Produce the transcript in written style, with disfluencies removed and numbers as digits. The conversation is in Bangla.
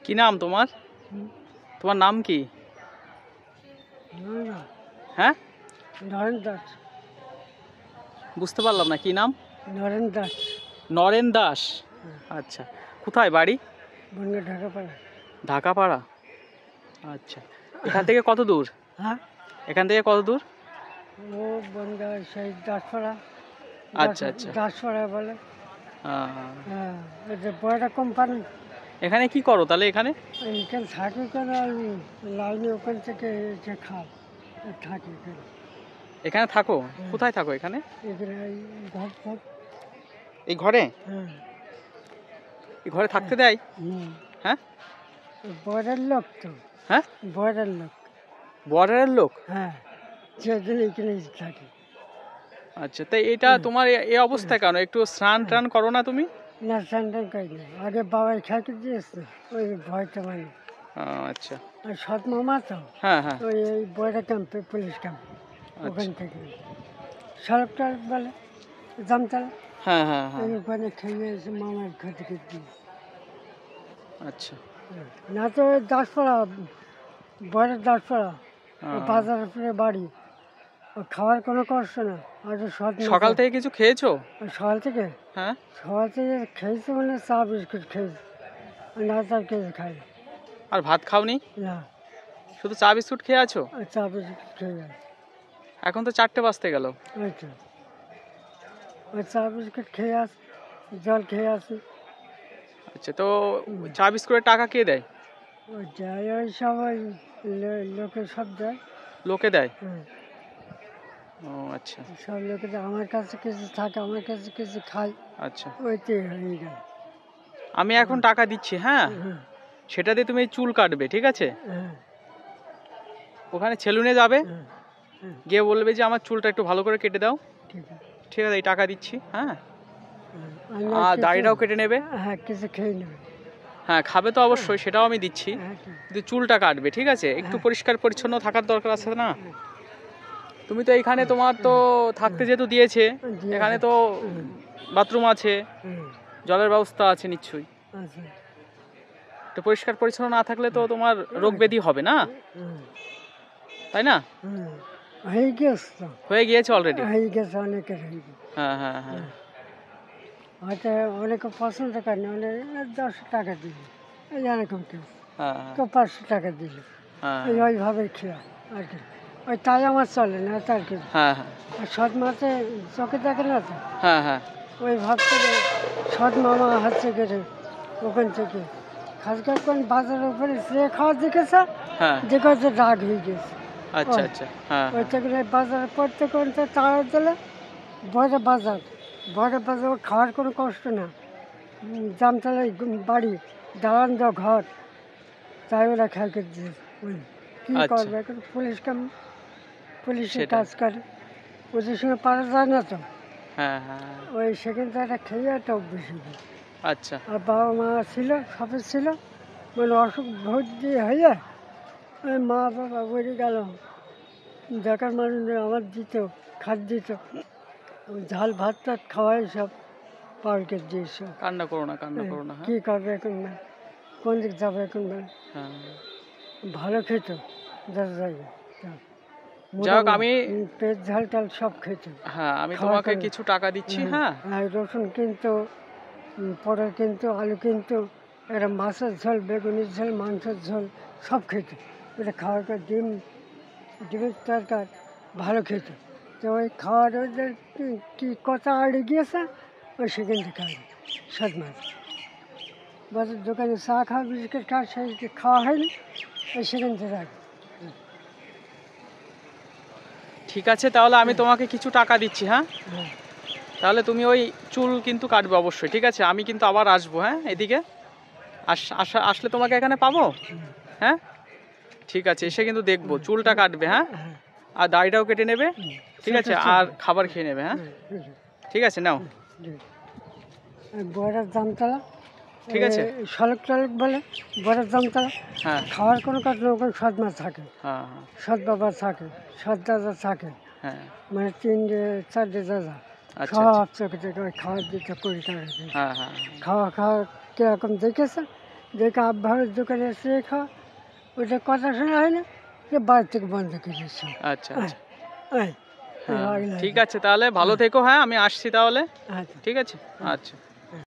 কি নাম তোমার? তোমার নাম কি? হ্যাঁ, নরেন দাস। বুঝতে পারলাম না, কি নাম? নরেন দাস। নরেন দাস। আচ্ছা, কোথায় বাড়ি? বনগাঁ, ঢাকাপাড়া। ঢাকাপাড়া। আচ্ছা, এখান থেকে কত দূর? হ্যাঁ, এখান থেকে কত দূর? ও বনগাঁ সেই দাসপাড়া। আচ্ছা আচ্ছা, দাসপাড়া বলে। হ্যাঁ, এটা বড়টা কোম্পানি। এখানে কি করো তাহলে? এখানে এইখানে থাকি কেন, লাইনে ওখান থেকে এসে খাই, থাকি এখানে। এখানে থাকো? কোথায় থাকো এখানে? এখানে এই ঘর ঘর। এই ঘরে? হ্যাঁ। এই ঘরে থাকতে দেয়? হ্যাঁ, বর্ডার লোক তো। হ্যাঁ, বর্ডার লোক। বর্ডারের লোক? হ্যাঁ, সেদিন এখানে থাকি। আচ্ছা, তাই এটা তোমার এই অবস্থা কেন? একটু স্নান টান করো না তুমি? না, স্যান্ডেল করি না, আগে বাবাই খাইতে দিয়েছে, ওই ভয়টা মানে। আচ্ছা, আর সৎ মামা তো। হ্যাঁ হ্যাঁ, ওই এই বর্ডার ক্যাম্পে, পুলিশ ক্যাম্প, ওখান থেকে সড়কটা বলে জামতলা। হ্যাঁ হ্যাঁ হ্যাঁ, ওখানে খেয়ে এসে মামার খেতে খেতে। আচ্ছা, না তো ওই দাসপাড়া, বর্ডার দাসপাড়া, বাজারের উপরে বাড়ি, ও খাওয়ার কোনো কষ্ট না। আর সৎ সকাল থেকে কিছু খেয়েছো? সকাল থেকে? হ্যাঁ, সকাল থেকে খেয়েছে মানে চা বিস্কুট খেয়েছে, না তার কিছু খাই আর ভাত খাওনি? না, শুধু চা বিস্কুট খেয়ে আছো? চা বিস্কুট খেয়ে যায়। এখন তো 4টে বাজতে গেল। ওই তো, ওই চা বিস্কুট খেয়ে আসি, জল খেয়ে আসি। আচ্ছা, তো চা বিস্কুটের টাকা কে দেয়? ওই যায়, ওই সব ওই লোকে সব দেয়। লোকে দেয়? হ্যাঁ, ও আচ্ছা সব লোকে দেয়। আমার কাছে কিছু থাকে, আমার কাছে কিছু খাই, আচ্ছা, ওইতে হয়ে গেল। আমি এখন টাকা দিচ্ছি, হ্যাঁ, হ্যাঁ সেটা দিয়ে তুমি চুল কাটবে, ঠিক আছে? হ্যাঁ ওখানে সেলুনে যাবে, হ্যাঁ, গিয়ে বলবে যে আমার চুলটা একটু ভালো করে কেটে দাও। ঠিক আছে। ঠিক আছে, এই টাকা দিচ্ছি, হ্যাঁ। আমি আর কিছু- দাড়িটাও কেটে নেবে। হ্যাঁ, কিছু খেয়ে নেবে। হ্যাঁ, খাবে তো অবশ্যই, সেটাও আমি দিচ্ছি, হ্যাঁ, ঠিক। কিন্তু চুলটা কাটবে, ঠিক আছে? একটু পরিষ্কার পরিচ্ছন্ন থাকার দরকার আছে না? তুমি তো এইখানে, তোমার তো থাকতে যেহেতু দিয়েছে, এখানে তো বাথরুম আছে, জলের ব্যবস্থা আছে নিশ্চয়ই। আচ্ছা। তো পরিষ্কার পরিচ্ছন্ন না থাকলে তো তোমার রোগ ব্যাধি হবে না, তাই না? হয়ে গেছে তো, হয়ে গিয়েছে অলরেডি। হয়ে গেছে, অনেকের হয়ে গেছে। হ্যাঁ হ্যাঁ হ্যাঁ, হয়তো অনেকে পছন্দ করে না, অনেক 10 টাকা দিল, এই এরকম কেউ, হ্যাঁ কেউ 500 টাকা দিল, হ্যাঁ এই ওইভাবে খেয়া আর কি। ওই তাই আমার চলে না, তার কি। হ্যাঁ হ্যাঁ আর সৎ মাসে চোখে দেখে না তো, হ্যাঁ হ্যাঁ, ওই ভাবতে সৎ মামা হচ্ছে গেছে ওখান থেকে খাসগার কোন বাজারের উপরে সে খাওয়া দেখেছে, হ্যাঁ, দেখেছে রাগ হয়ে গেছে। আচ্ছা আচ্ছা, হ্যাঁ ওই থেকে বাজারে পড়তে করতে তাড়া দিলে, বড় বাজার, বড় বাজার, ও খাওয়ার কোনো কষ্ট না, জামতলায় বাড়ি, দালান দেওয়া ঘর, তাই ওরা খেয়াল করে দিয়েছে। কী আচ্ছা। করবে এখন, পুলিশ কাম, পুলিশের সেটাই। কাজ করে, ওদের সঙ্গে পারা যায় না তো, হ্যাঁ হ্যাঁ, ওই সেখান থেকে একটা খেয়ে একটা অভ্যেস হয়ে গেছে। আচ্ছা, আর বাবা মা ছিল, সবে ছিল, মানে অসুখ ভোট দিয়ে হয়ে, ওই মা বাবা বেড়ে গেল, দেখার মানুষ নেই, আমার দিত, খাদ দিত, ঝাল ভাত টাত খাওয়াই সব পার্কের দিয়ে সব। কান্না করো না, কান্না করো না, হ্যাঁ কী করবে এখন না, কোন দিক যাবে এখন না, হ্যাঁ। ভালো খেত, যার জায়গা যাই হোক, আমি পেট ঝাল টাল সব খেত। হ্যাঁ, আমি খাওয়া তোমাকে করে। কিছু টাকা দিচ্ছি, হ্যাঁ। আর রসুন কিনতো, পটল কিনতো, আলু কিনতো, এরা মাছের ঝোল, বেগুনের ঝোল, মাংসের ঝোল সব খেত। এটা খাওয়ার পর ডিমের তরকার ভালো খেত। তো ওই খাওয়ার ওদের কী কথা আড়ে গিয়েছে, ওই সেখান থেকে খাওয়া সৎ মাছ বাজার দোকানে চা খাওয়া, বিস্কুট খাওয়া, সেই খাওয়া হয়নি, ওই সেখান থেকে রাখি। ঠিক আছে, তাহলে আমি তোমাকে কিছু টাকা দিচ্ছি, হ্যাঁ। হ্যাঁ, তাহলে তুমি ওই চুল কিন্তু কাটবে অবশ্যই, ঠিক আছে? আমি কিন্তু আবার আসবো, হ্যাঁ, এদিকে আসলে তোমাকে এখানে পাবো, হ্যাঁ। ঠিক আছে, এসে কিন্তু দেখবো, চুলটা কাটবে, হ্যাঁ, হ্যাঁ, আর দাড়িটাও কেটে নেবে, ঠিক আছে? আর খাবার খেয়ে নেবে, হ্যাঁ। ঠিক আছে, নাও। বড়ার জামতলা, ঠিক আছে। সড়ক টলক বলে বড়ার জামতলা। হ্যাঁ খাওয়ার কোনো কাজ না, ওখানে সৎ মাছ থাকে, হ্যাঁ হ্যাঁ সৎ বাবা থাকে, সৎ দাদা থাকে, হ্যাঁ, মানে 3-4 দাদা আচ্ছা সব চোখে থেকে ওই খাওয়ার দিতে করি টাকা দিয়ে। হ্যাঁ হ্যাঁ খাওয়া কিরকম দেখেছে, যে আবহাওয়ার দোকানে এসে খাওয়া, ওটা কথা শোনা হয় না, যে বাড়ি থেকে বন্ধ করে দিচ্ছে। আচ্ছা আচ্ছা হ্যাঁ, হ্যাঁ, ঠিক আছে তাহলে ভালো থেকো, হ্যাঁ আমি আসছি তাহলে, আচ্ছা। ঠিক আছে, আচ্ছা।